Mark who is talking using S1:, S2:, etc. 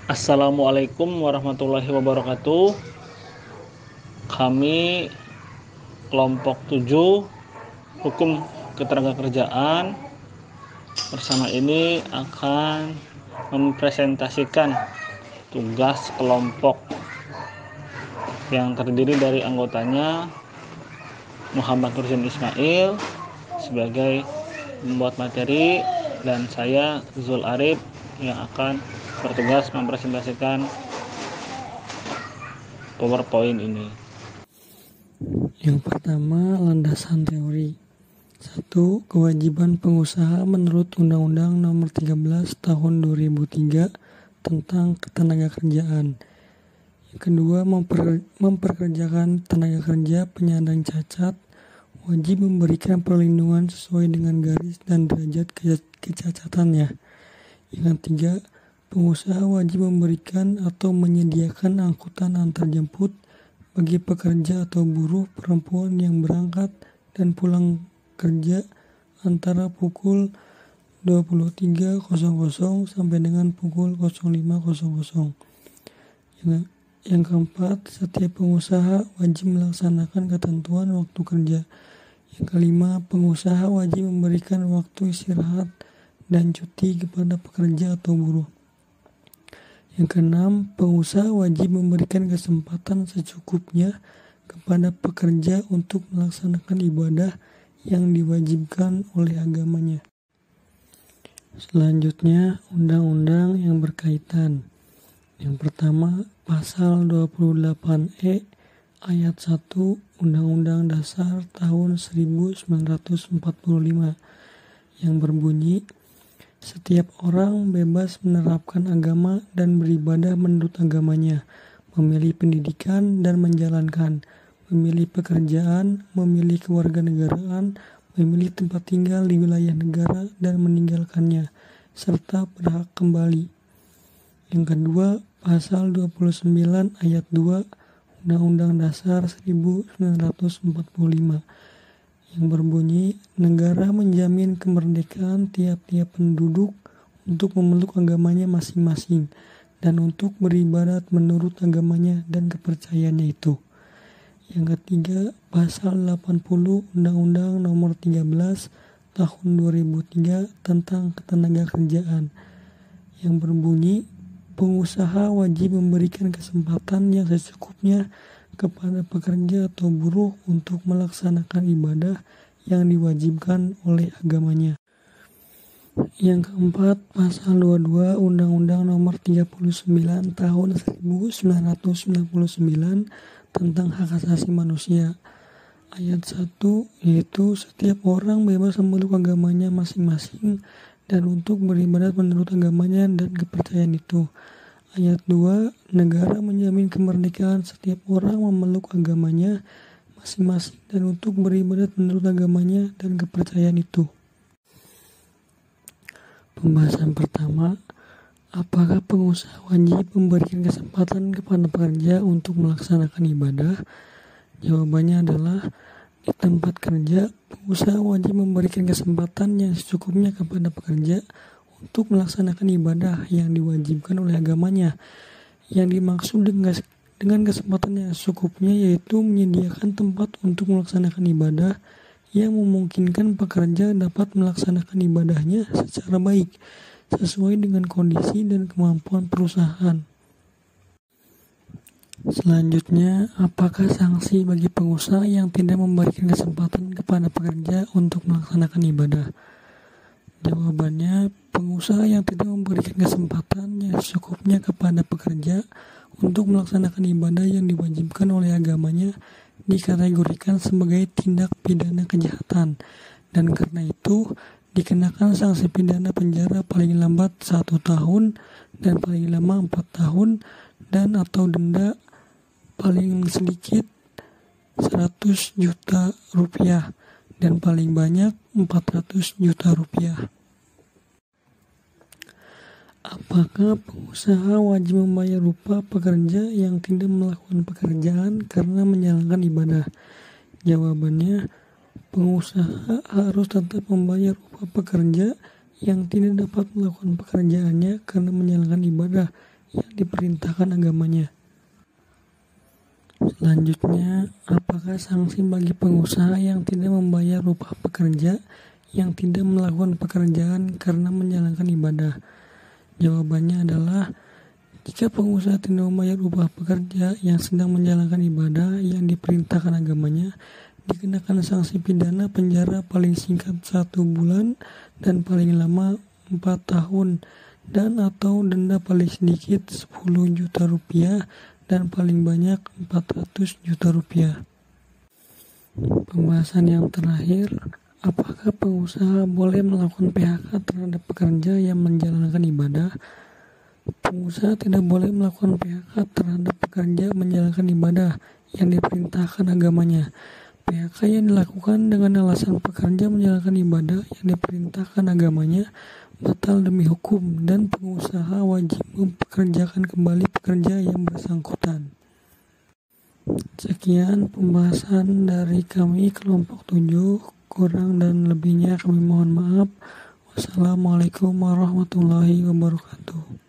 S1: Assalamualaikum warahmatullahi wabarakatuh. Kami kelompok 7 Hukum Ketenagakerjaan bersama ini akan mempresentasikan tugas kelompok yang terdiri dari anggotanya Muhammad Nursin Ismail sebagai membuat materi dan saya Zul Arif yang akan bertugas mempresentasikan PowerPoint ini.
S2: Yang pertama, landasan teori. 1. Kewajiban pengusaha menurut Undang-Undang Nomor 13 Tahun 2003 tentang Ketenagakerjaan. Yang kedua, memperkerjakan tenaga kerja penyandang cacat wajib memberikan perlindungan sesuai dengan garis dan derajat kecacatannya. Yang ketiga, pengusaha wajib memberikan atau menyediakan angkutan antarjemput bagi pekerja atau buruh perempuan yang berangkat dan pulang kerja antara pukul 23.00 sampai dengan pukul 05.00. Yang keempat, setiap pengusaha wajib melaksanakan ketentuan waktu kerja. Yang kelima, pengusaha wajib memberikan waktu istirahat dan cuti kepada pekerja atau buruh. Yang keenam, pengusaha wajib memberikan kesempatan secukupnya kepada pekerja untuk melaksanakan ibadah yang diwajibkan oleh agamanya. Selanjutnya, undang-undang yang berkaitan. Yang pertama, Pasal 28E Ayat 1 Undang-Undang Dasar tahun 1945 yang berbunyi, setiap orang bebas menerapkan agama dan beribadah menurut agamanya, memilih pendidikan dan menjalankan, memilih pekerjaan, memilih kewarganegaraan, memilih tempat tinggal di wilayah negara dan meninggalkannya, serta berhak kembali. Yang kedua, Pasal 29 Ayat 2 Undang-Undang Dasar 1945 yang berbunyi, negara menjamin kemerdekaan tiap-tiap penduduk untuk memeluk agamanya masing-masing dan untuk beribadat menurut agamanya dan kepercayaannya itu. Yang ketiga, Pasal 80 Undang-Undang Nomor 13 Tahun 2003 tentang Ketenagakerjaan yang berbunyi, pengusaha wajib memberikan kesempatan yang secukupnya kepada pekerja atau buruh untuk melaksanakan ibadah yang diwajibkan oleh agamanya. Yang keempat, Pasal 22 Undang-Undang Nomor 39 Tahun 1999 tentang Hak Asasi Manusia. Ayat 1 yaitu setiap orang bebas memeluk agamanya masing-masing dan untuk beribadat menurut agamanya dan kepercayaan itu. Ayat 2, negara menjamin kemerdekaan setiap orang memeluk agamanya masing-masing dan untuk beribadat menurut agamanya dan kepercayaan itu. Pembahasan pertama, apakah pengusaha wajib memberikan kesempatan kepada pekerja untuk melaksanakan ibadah? Jawabannya adalah, di tempat kerja, pengusaha wajib memberikan kesempatan yang secukupnya kepada pekerja untuk melaksanakan ibadah yang diwajibkan oleh agamanya. Yang dimaksud dengan kesempatan yang secukupnya yaitu menyediakan tempat untuk melaksanakan ibadah yang memungkinkan pekerja dapat melaksanakan ibadahnya secara baik, sesuai dengan kondisi dan kemampuan perusahaan. Selanjutnya, apakah sanksi bagi pengusaha yang tidak memberikan kesempatan kepada pekerja untuk melaksanakan ibadah? Jawabannya, pengusaha yang tidak memberikan kesempatan yang secukupnya kepada pekerja untuk melaksanakan ibadah yang diwajibkan oleh agamanya dikategorikan sebagai tindak pidana kejahatan, dan karena itu dikenakan sanksi pidana penjara paling lambat 1 tahun dan paling lama 4 tahun dan atau denda paling sedikit 100 juta rupiah dan paling banyak 400 juta rupiah. Apakah pengusaha wajib membayar upah pekerja yang tidak melakukan pekerjaan karena menjalankan ibadah? Jawabannya, pengusaha harus tetap membayar upah pekerja yang tidak dapat melakukan pekerjaannya karena menjalankan ibadah yang diperintahkan agamanya. Selanjutnya, apakah sanksi bagi pengusaha yang tidak membayar upah pekerja yang tidak melakukan pekerjaan karena menjalankan ibadah? Jawabannya adalah, jika pengusaha tidak membayar upah pekerja yang sedang menjalankan ibadah yang diperintahkan agamanya, dikenakan sanksi pidana penjara paling singkat 1 bulan dan paling lama 4 tahun dan atau denda paling sedikit 10 juta rupiah dan paling banyak 400 juta rupiah. Pembahasan yang terakhir, apakah pengusaha boleh melakukan PHK terhadap pekerja yang menjalankan ibadah? Pengusaha tidak boleh melakukan PHK terhadap pekerja menjalankan ibadah yang diperintahkan agamanya. PHK yang dilakukan dengan alasan pekerja menjalankan ibadah yang diperintahkan agamanya batal demi hukum dan pengusaha wajib mempekerjakan kembali pekerja yang bersangkutan. Sekian pembahasan dari kami kelompok 7, kurang dan lebihnya kami mohon maaf. Wassalamualaikum warahmatullahi wabarakatuh.